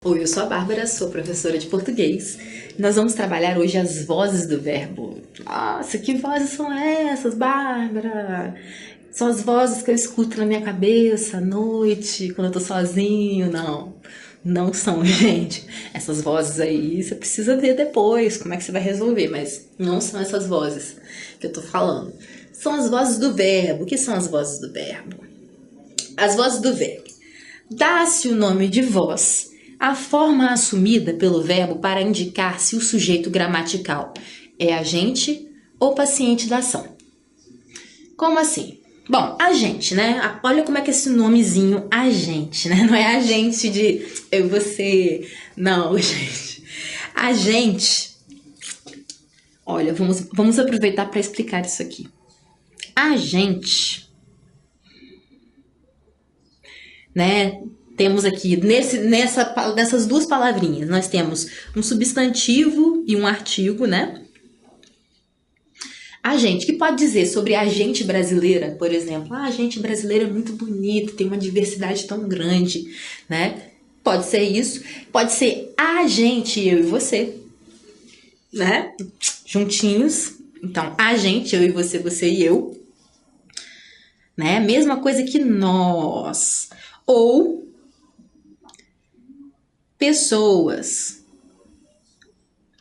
Oi, eu sou a Bárbara, sou professora de português. Nós vamos trabalhar hoje as vozes do verbo. Nossa, que vozes são essas, Bárbara? São as vozes que eu escuto na minha cabeça à noite, quando eu tô sozinho. Não, não são, gente. Essas vozes aí você precisa ver depois como é que você vai resolver, mas não são essas vozes que eu tô falando. São as vozes do verbo. O que são as vozes do verbo? As vozes do verbo. Dá-se o nome de voz a forma assumida pelo verbo para indicar se o sujeito gramatical é agente ou paciente da ação. Como assim? Bom, agente, né? Olha como é que é esse nomezinho agente, né? Não é agente de eu, você. Não, gente. Agente. Olha, vamos aproveitar para explicar isso aqui. Agente, né? Temos aqui, nessas duas palavrinhas, nós temos um substantivo e um artigo, né? Agente, que pode dizer sobre a gente brasileira, por exemplo. A gente brasileira é muito bonita, tem uma diversidade tão grande, né? Pode ser isso. Pode ser a gente, eu e você, né? Juntinhos. Então, a gente, eu e você, você e eu. Né? Mesma coisa que nós. Ou pessoas,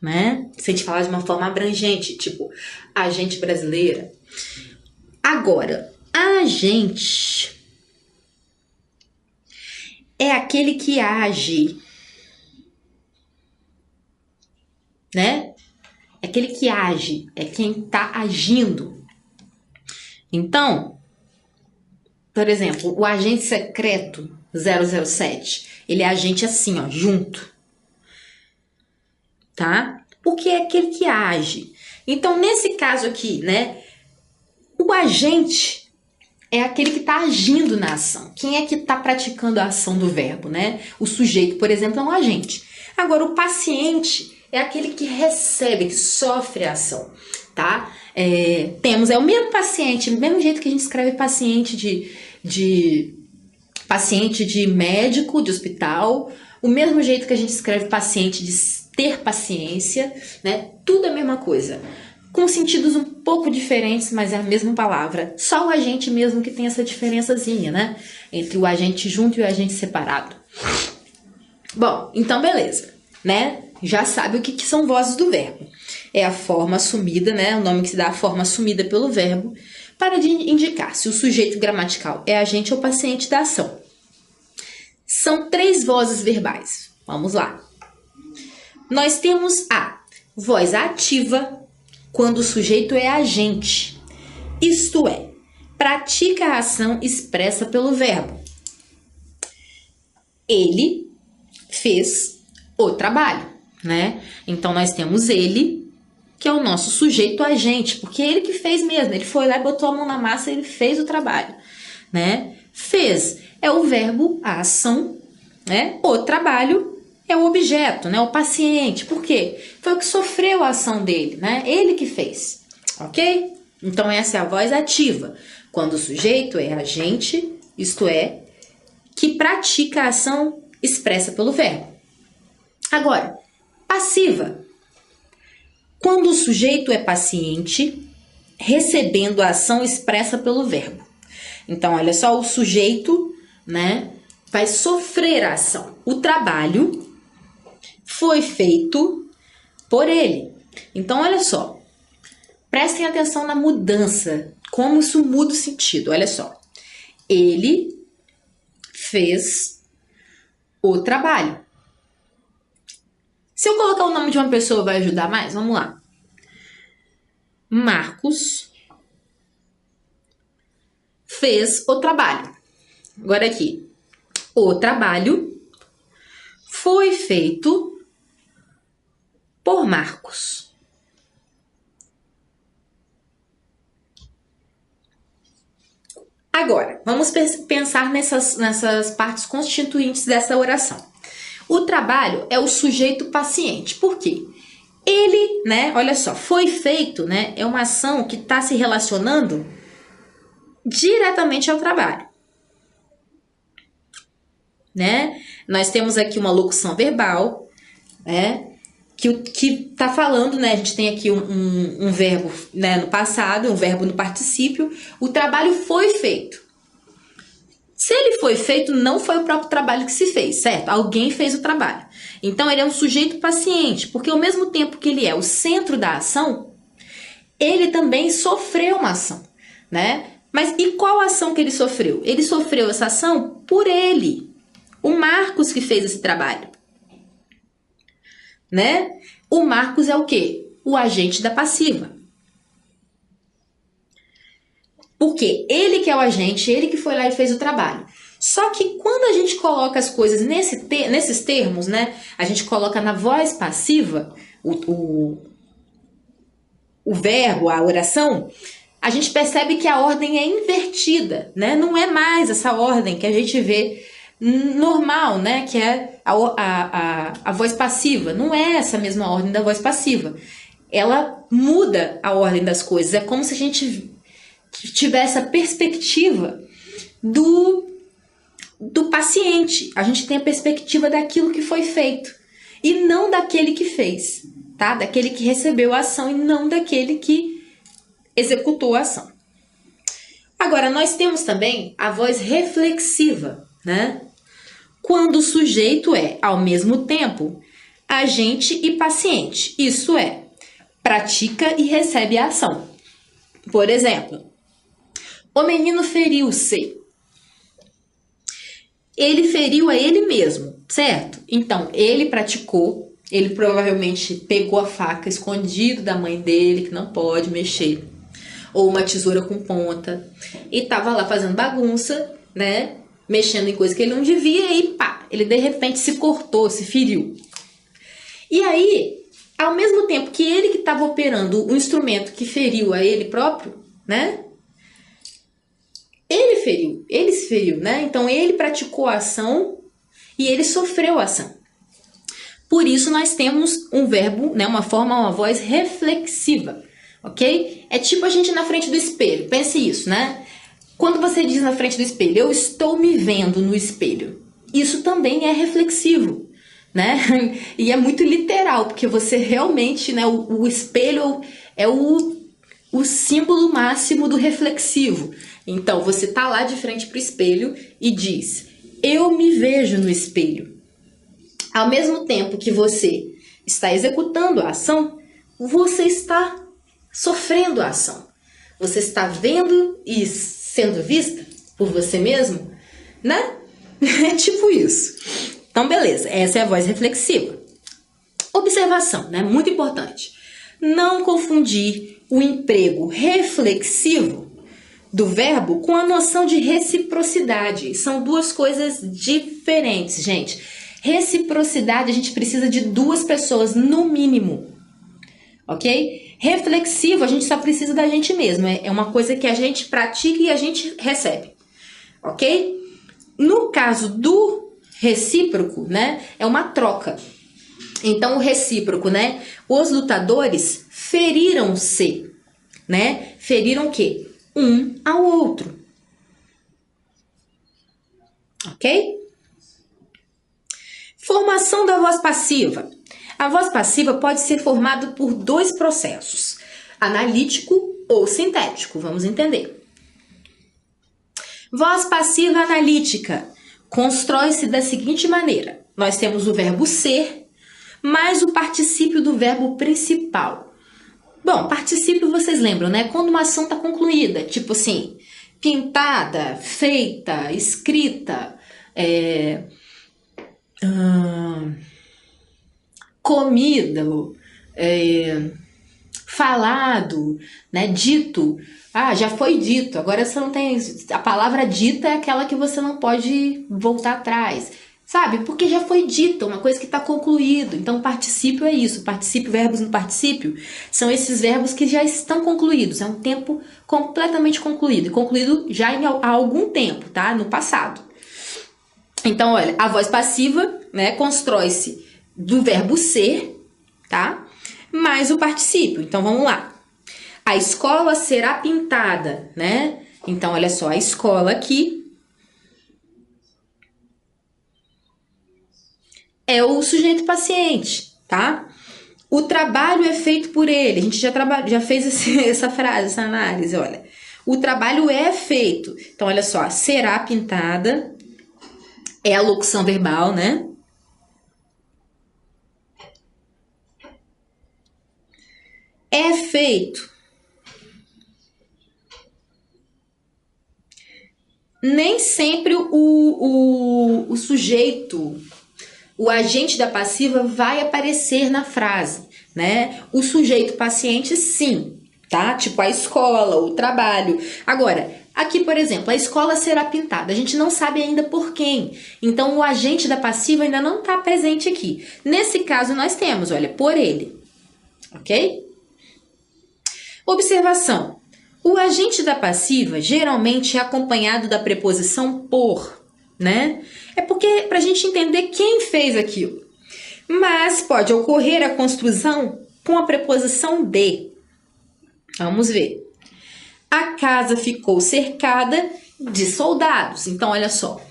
né? Se a gente falar de uma forma abrangente, tipo, a gente brasileira. Agora, a gente é aquele que age, né? É aquele que age, é quem tá agindo. Então, por exemplo, o agente secreto 007, ele é agente assim, ó, junto. Tá? O que é aquele que age? Então, nesse caso aqui, né? O agente é aquele que está agindo na ação. Quem é que está praticando a ação do verbo, né? O sujeito, por exemplo, é um agente. Agora, o paciente é aquele que recebe, que sofre a ação, tá? É o mesmo paciente, do mesmo jeito que a gente escreve paciente paciente de médico, de hospital, o mesmo jeito que a gente escreve paciente de ter paciência, né? Tudo é a mesma coisa. Com sentidos um pouco diferentes, mas é a mesma palavra. Só o agente mesmo que tem essa diferençazinha, né? Entre o agente junto e o agente separado. Bom, então beleza, né? Já sabe o que são vozes do verbo. É a forma assumida, né? O nome que se dá à forma assumida pelo verbo para indicar se o sujeito gramatical é agente ou paciente da ação. São 3 vozes verbais. Vamos lá. Nós temos a voz ativa, quando o sujeito é agente, isto é, pratica a ação expressa pelo verbo. Ele fez o trabalho, né? Então, nós temos ele, que é o nosso sujeito agente, porque é ele que fez mesmo, ele foi lá e botou a mão na massa e ele fez o trabalho, né? Fez é o verbo, a ação, né? O trabalho é o objeto, né? O paciente. Por quê? Foi o que sofreu a ação dele, né? Ele que fez, ok? Então, essa é a voz ativa, quando o sujeito é agente, isto é, que pratica a ação expressa pelo verbo. Agora, passiva, quando o sujeito é paciente, recebendo a ação expressa pelo verbo. Então, olha só, o sujeito, né, vai sofrer a ação. O trabalho foi feito por ele. Então, olha só. Prestem atenção na mudança. Como isso muda o sentido. Olha só. Ele fez o trabalho. Se eu colocar o nome de uma pessoa, vai ajudar mais? Vamos lá. Marcos fez o trabalho. Agora aqui. O trabalho foi feito por Marcos. Agora, vamos pensar nessas partes constituintes dessa oração. O trabalho é o sujeito paciente. Por quê? Ele, né, olha só, foi feito, né, é uma ação que está se relacionando diretamente ao trabalho. Né? Nós temos aqui uma locução verbal, né? Que tá falando, né? A gente tem aqui um verbo, né, no passado, um verbo no particípio. O trabalho foi feito. Se ele foi feito, não foi o próprio trabalho que se fez, certo? Alguém fez o trabalho. Então, ele é um sujeito paciente, porque ao mesmo tempo que ele é o centro da ação, ele também sofreu uma ação, né? Mas e qual ação que ele sofreu? Ele sofreu essa ação por ele. O Marcos que fez esse trabalho, né? O Marcos é o quê? O agente da passiva. Porque ele que é o agente, ele que foi lá e fez o trabalho. Só que quando a gente coloca as coisas nesses termos, né? A gente coloca na voz passiva o verbo, a oração, a gente percebe que a ordem é invertida, né? Não é mais essa ordem que a gente vê normal, né? Que é a voz passiva. Não é essa mesma ordem da voz passiva. Ela muda a ordem das coisas. É como se a gente tivesse a perspectiva do paciente. A gente tem a perspectiva daquilo que foi feito e não daquele que fez, tá? Daquele que recebeu a ação e não daquele que executou a ação. Agora, nós temos também a voz reflexiva, né? Quando o sujeito é, ao mesmo tempo, agente e paciente. Isso é, pratica e recebe a ação. Por exemplo, o menino feriu-se. Ele feriu a ele mesmo, certo? Então, ele praticou, ele provavelmente pegou a faca escondido da mãe dele, que não pode mexer, ou uma tesoura com ponta, e tava lá fazendo bagunça, né? Mexendo em coisa que ele não devia, e pá, ele de repente se cortou, se feriu. E aí, ao mesmo tempo que ele que estava operando o instrumento que feriu a ele próprio, né? Ele se feriu, né? Então ele praticou a ação e ele sofreu a ação. Por isso nós temos um verbo, né? Uma voz reflexiva, ok? É tipo a gente na frente do espelho, pense isso, né? Quando você diz na frente do espelho, eu estou me vendo no espelho, isso também é reflexivo, né? E é muito literal, porque você realmente, né? O espelho é o símbolo máximo do reflexivo. Então, você tá lá de frente para o espelho e diz, eu me vejo no espelho. Ao mesmo tempo que você está executando a ação, você está sofrendo a ação. Você está vendo e sendo vista por você mesmo, né? É tipo isso. Então, beleza, essa é a voz reflexiva. Observação, né? Muito importante. Não confundir o emprego reflexivo do verbo com a noção de reciprocidade. São duas coisas diferentes, gente. Reciprocidade, a gente precisa de duas pessoas, no mínimo. Ok? Reflexivo, a gente só precisa da gente mesmo. É uma coisa que a gente pratica e a gente recebe. Ok? No caso do recíproco, né? É uma troca. Então, o recíproco, né? Os lutadores feriram-se, né? Feriram o quê? Um ao outro. Ok? Formação da voz passiva. A voz passiva pode ser formada por dois processos, analítico ou sintético. Vamos entender. Voz passiva analítica constrói-se da seguinte maneira. Nós temos o verbo ser, mais o particípio do verbo principal. Bom, particípio vocês lembram, né? Quando uma ação está concluída, tipo assim, pintada, feita, escrita, comido, falado, né? Dito. Ah, já foi dito. Agora você não tem... A palavra dita é aquela que você não pode voltar atrás. Sabe? Porque já foi dito, uma coisa que está concluído. Então, particípio é isso. Particípio, verbos no particípio, são esses verbos que já estão concluídos. É um tempo completamente concluído. E concluído já há algum tempo, tá? No passado. Então, olha, a voz passiva, né, constrói-se do verbo ser, tá? Mais o particípio. Então, vamos lá. A escola será pintada, né? Então, olha só, a escola aqui é o sujeito paciente, tá? O trabalho é feito por ele. A gente já fez essa frase, essa análise, olha. O trabalho é feito. Então, olha só, será pintada é a locução verbal, né? É feito. Nem sempre o sujeito, o agente da passiva vai aparecer na frase, né? O sujeito paciente, sim, tá? Tipo a escola, o trabalho. Agora, aqui, por exemplo, a escola será pintada. A gente não sabe ainda por quem. Então, o agente da passiva ainda não está presente aqui. Nesse caso, nós temos, olha, por ele. Ok? Observação. O agente da passiva geralmente é acompanhado da preposição por, né? É porque para a gente entender quem fez aquilo. Mas pode ocorrer a construção com a preposição de. Vamos ver. A casa ficou cercada de soldados. Então, olha só.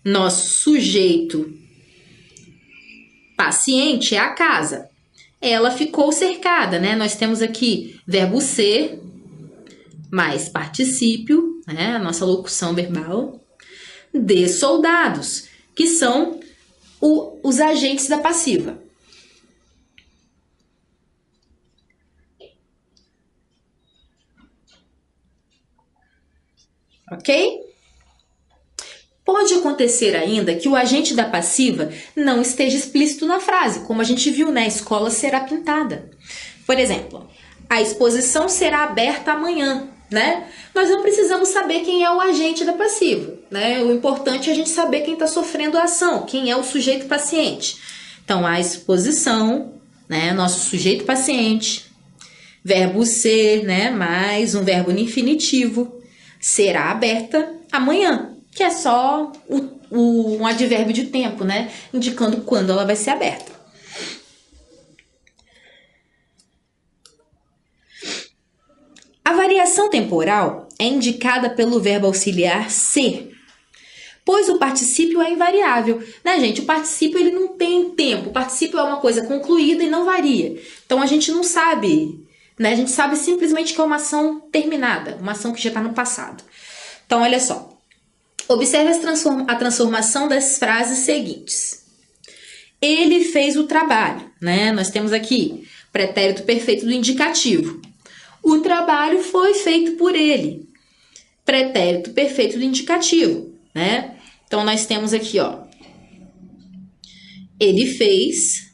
Nosso sujeito paciente é a casa. Ela ficou cercada, né? Nós temos aqui verbo ser mais particípio, né? A nossa locução verbal, de soldados, que são os agentes da passiva. Ok? Pode acontecer ainda que o agente da passiva não esteja explícito na frase, como a gente viu, né? A escola será pintada. Por exemplo, a exposição será aberta amanhã, né? Nós não precisamos saber quem é o agente da passiva, né? O importante é a gente saber quem está sofrendo a ação, quem é o sujeito paciente. Então, a exposição, né? Nosso sujeito paciente, verbo ser, né? Mais um verbo no infinitivo, será aberta amanhã, que é só um advérbio de tempo, né? Indicando quando ela vai ser aberta. A variação temporal é indicada pelo verbo auxiliar ser, pois o particípio é invariável, né, gente? O particípio ele não tem tempo, o particípio é uma coisa concluída e não varia. Então a gente não sabe, né? A gente sabe simplesmente que é uma ação terminada, uma ação que já está no passado. Então, olha só. Observe a transformação das frases seguintes. Ele fez o trabalho, né? Nós temos aqui pretérito perfeito do indicativo. O trabalho foi feito por ele. Pretérito perfeito do indicativo, né? Então, nós temos aqui, ó. Ele fez.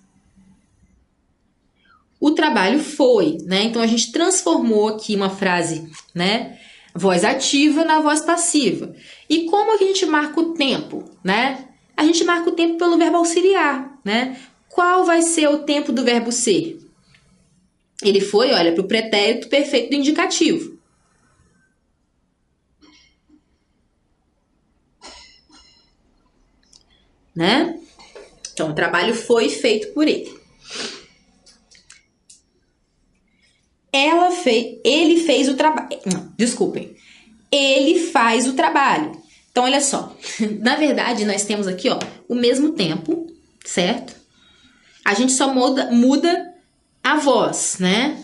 O trabalho foi, né? Então, a gente transformou aqui uma frase, né? Voz ativa na voz passiva. E como que a gente marca o tempo, né? A gente marca o tempo pelo verbo auxiliar, né? Qual vai ser o tempo do verbo ser? Ele foi, olha, para o pretérito perfeito do indicativo. Né? Então, o trabalho foi feito por ele. Ele fez o trabalho. Desculpem. Ele faz o trabalho. Então, olha só. Na verdade, nós temos aqui, ó, o mesmo tempo, certo? A gente só muda a voz, né?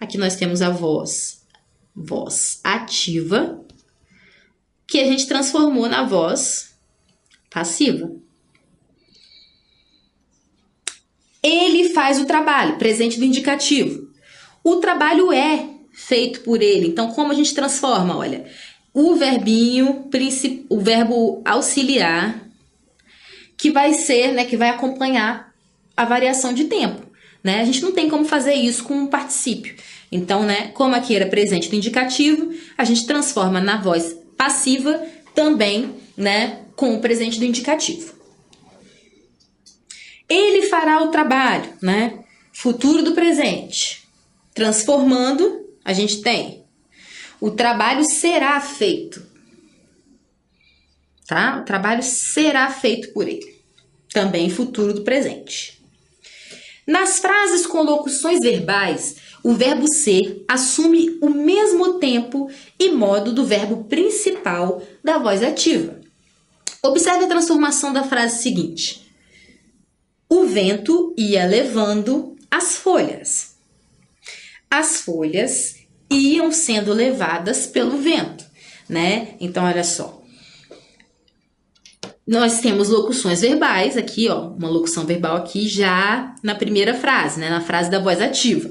Aqui nós temos a voz ativa, que a gente transformou na voz passiva. Ele faz o trabalho, presente do indicativo. O trabalho é feito por ele. Então, como a gente transforma? Olha, o verbo auxiliar, que vai ser, né, que vai acompanhar a variação de tempo, né? A gente não tem como fazer isso com um particípio. Então, né, como aqui era presente do indicativo, a gente transforma na voz passiva também, né, com o presente do indicativo. Ele fará o trabalho, né? Futuro do presente. Transformando, a gente tem o trabalho será feito. Tá? O trabalho será feito por ele. Também futuro do presente. Nas frases com locuções verbais, o verbo ser assume o mesmo tempo e modo do verbo principal da voz ativa. Observe a transformação da frase seguinte. O vento ia levando as folhas. As folhas iam sendo levadas pelo vento, né? Então, olha só. Nós temos locuções verbais aqui, ó, uma locução verbal aqui já na primeira frase, né? Na frase da voz ativa,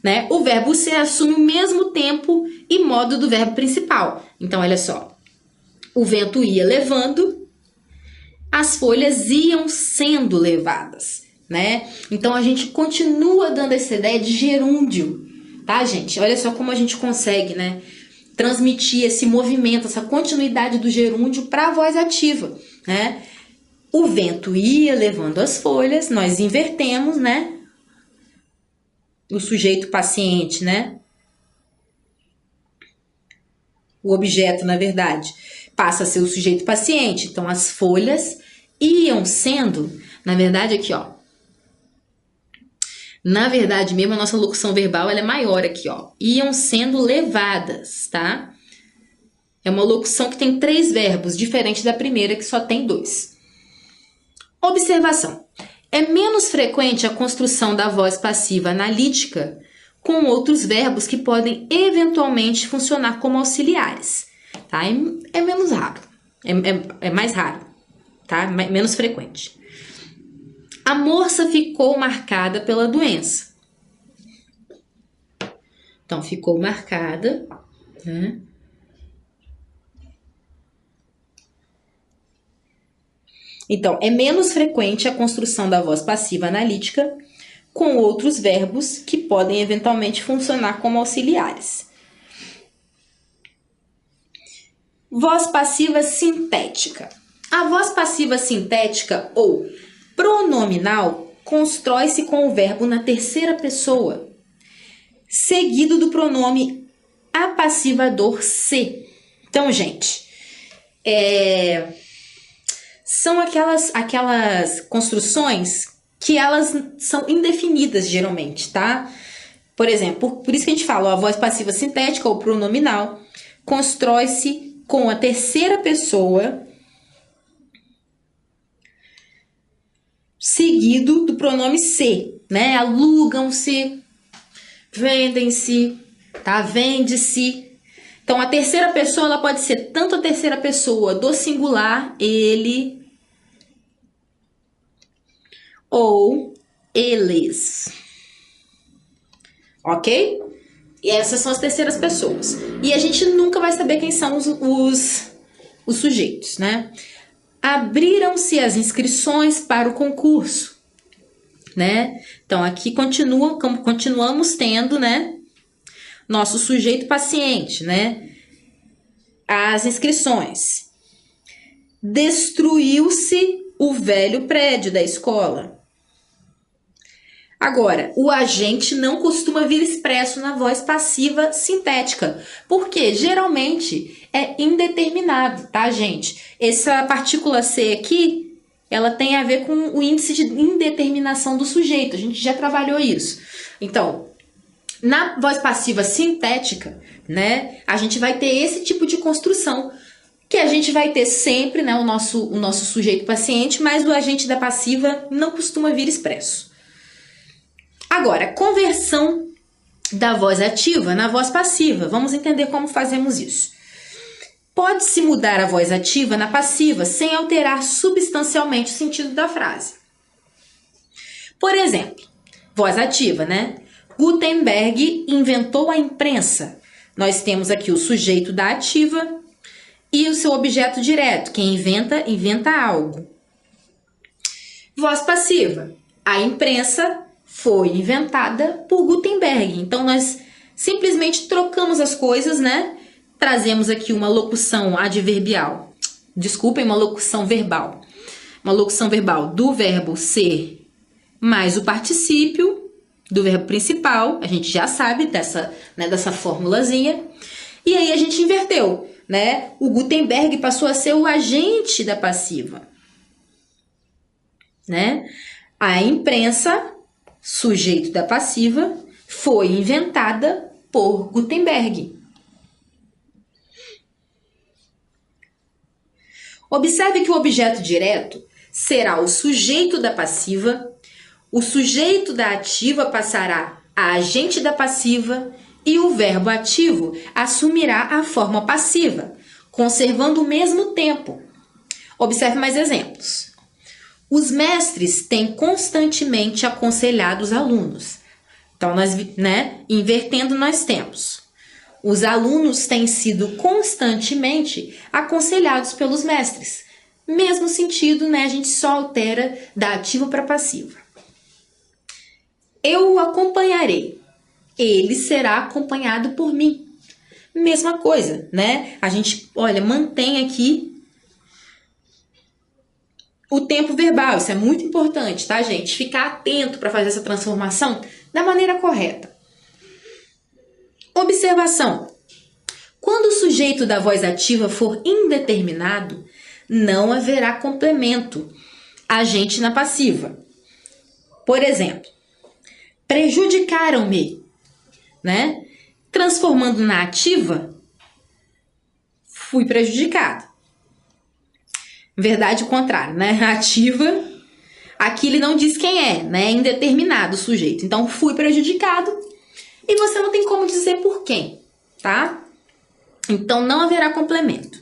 né? O verbo ser assume o mesmo tempo e modo do verbo principal. Então, olha só. O vento ia levando, as folhas iam sendo levadas, né? Então, a gente continua dando essa ideia de gerúndio, tá, gente? Olha só como a gente consegue, né, transmitir esse movimento, essa continuidade do gerúndio para a voz ativa, né? O vento ia levando as folhas, nós invertemos, né? O sujeito paciente, né? O objeto, na verdade, passa a ser o sujeito paciente. Então, as folhas iam sendo, na verdade, aqui, ó. Na verdade mesmo, a nossa locução verbal ela é maior aqui, ó. Iam sendo levadas, tá? É uma locução que tem 3 verbos, diferente da primeira, que só tem 2. Observação. É menos frequente a construção da voz passiva analítica com outros verbos que podem eventualmente funcionar como auxiliares, tá? É menos raro. É mais raro, tá? Menos frequente. A moça ficou marcada pela doença. Então, ficou marcada, né? Então, é menos frequente a construção da voz passiva analítica com outros verbos que podem eventualmente funcionar como auxiliares. Voz passiva sintética. A voz passiva sintética ou pronominal constrói-se com o verbo na terceira pessoa, seguido do pronome apassivador se. Então, gente, são aquelas construções que elas são indefinidas geralmente, tá? Por exemplo, por isso que a gente fala, ó, a voz passiva sintética ou pronominal constrói-se com a terceira pessoa seguido do pronome se, né? Alugam-se, vendem-se, tá? Vende-se. Então, a terceira pessoa ela pode ser tanto a terceira pessoa do singular, ele, ou eles. Ok? E essas são as terceiras pessoas. E a gente nunca vai saber quem são os sujeitos, né? Abriram-se as inscrições para o concurso, né? Então, aqui continuamos tendo, né? Nosso sujeito paciente, né? As inscrições. Destruiu-se o velho prédio da escola. Agora, o agente não costuma vir expresso na voz passiva sintética, porque geralmente é indeterminado, tá, gente? Essa partícula C aqui, ela tem a ver com o índice de indeterminação do sujeito, a gente já trabalhou isso. Então, na voz passiva sintética, né, a gente vai ter esse tipo de construção, que a gente vai ter sempre, né, o nosso sujeito paciente, mas o agente da passiva não costuma vir expresso. Agora, conversão da voz ativa na voz passiva. Vamos entender como fazemos isso. Pode-se mudar a voz ativa na passiva sem alterar substancialmente o sentido da frase. Por exemplo, voz ativa, né? Gutenberg inventou a imprensa. Nós temos aqui o sujeito da ativa e o seu objeto direto. Quem inventa, inventa algo. Voz passiva. A imprensa foi inventada por Gutenberg. Então, nós simplesmente trocamos as coisas, né? Trazemos aqui uma locução adverbial. Desculpem, uma locução verbal. Uma locução verbal do verbo ser mais o particípio do verbo principal. A gente já sabe dessa formulazinha. E aí a gente inverteu, né? O Gutenberg passou a ser o agente da passiva, né? A imprensa, sujeito da passiva, foi inventada por Gutenberg. Observe que o objeto direto será o sujeito da passiva, o sujeito da ativa passará a agente da passiva e o verbo ativo assumirá a forma passiva, conservando o mesmo tempo. Observe mais exemplos. Os mestres têm constantemente aconselhado os alunos. Então, invertendo nós temos. Os alunos têm sido constantemente aconselhados pelos mestres. Mesmo sentido, a gente só altera da ativa para passiva. Eu o acompanharei. Ele será acompanhado por mim. Mesma coisa, A gente, mantém aqui o tempo verbal. Isso é muito importante, tá, gente? Ficar atento para fazer essa transformação da maneira correta. Observação. Quando o sujeito da voz ativa for indeterminado, não haverá complemento, agente na passiva. Por exemplo, prejudicaram-me, Transformando na ativa, fui prejudicado. Verdade contrária, Ativa, aqui ele não diz quem é, indeterminado o sujeito. Então, fui prejudicado e você não tem como dizer por quem, tá? Então, não haverá complemento.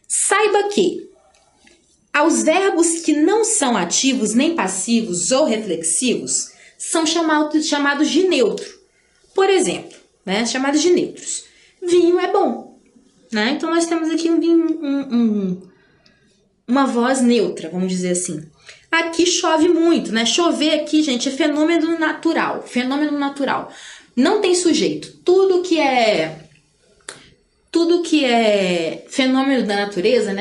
Saiba que, aos verbos que não são ativos, nem passivos ou reflexivos, são chamados de neutro. Por exemplo, chamados de neutros. Vinho é bom, Então, nós temos aqui uma voz neutra, vamos dizer assim. Aqui chove muito, Chover aqui, gente, é fenômeno natural. Fenômeno natural. Não tem sujeito. Tudo que é fenômeno da natureza,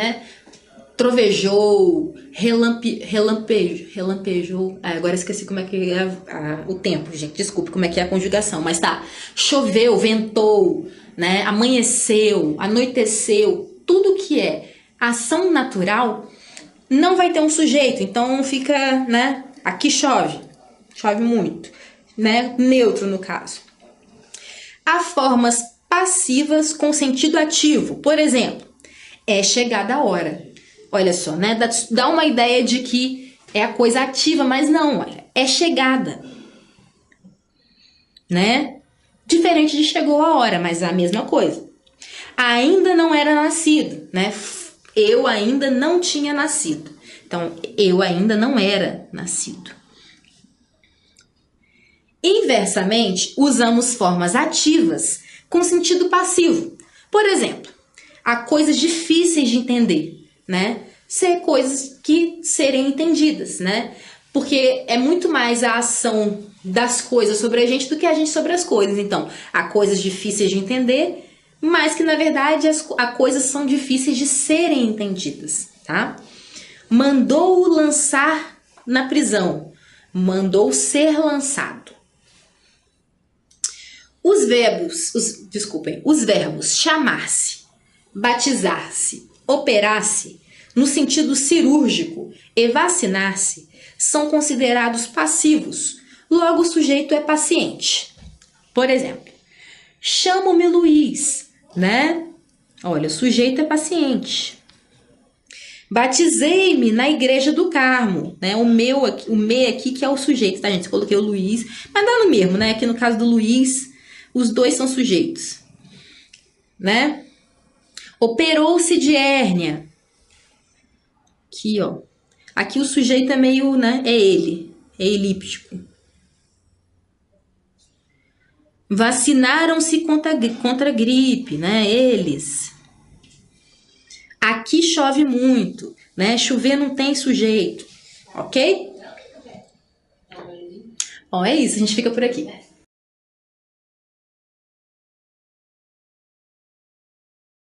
Trovejou, relampejou. Agora esqueci como é que é o tempo, gente. Desculpe como é que é a conjugação. Mas tá. Choveu, ventou, amanheceu, anoiteceu. Tudo que é ação natural não vai ter um sujeito. Então fica, Aqui chove. Chove muito. Neutro no caso. Há formas passivas com sentido ativo. Por exemplo, é chegada a hora. Olha só, dá uma ideia de que é a coisa ativa, mas não, é chegada. Diferente de chegou a hora, mas é a mesma coisa. Ainda não era nascido, Eu ainda não tinha nascido. Então, eu ainda não era nascido. Inversamente, usamos formas ativas com sentido passivo. Por exemplo, há coisas difíceis de entender, Ser coisas que serem entendidas, Porque é muito mais a ação das coisas sobre a gente do que a gente sobre as coisas. Então, há coisas difíceis de entender, mas que, na verdade, as coisas são difíceis de serem entendidas, tá? Mandou-o lançar na prisão. Mandou ser lançado. Os verbos chamar-se, batizar-se, operar-se, no sentido cirúrgico, e vacinar-se, são considerados passivos. Logo, o sujeito é paciente. Por exemplo, chamo-me Luiz, Olha, o sujeito é paciente. Batizei-me na igreja do Carmo, O me aqui que é o sujeito, tá, gente? Eu coloquei o Luiz, mas dá no mesmo, Aqui no caso do Luiz, os dois são sujeitos, Operou-se de hérnia. Aqui, ó. Aqui o sujeito é meio, É ele. É elíptico. Vacinaram-se contra a gripe, Eles. Aqui chove muito, Chover não tem sujeito, ok? Bom, é isso. A gente fica por aqui.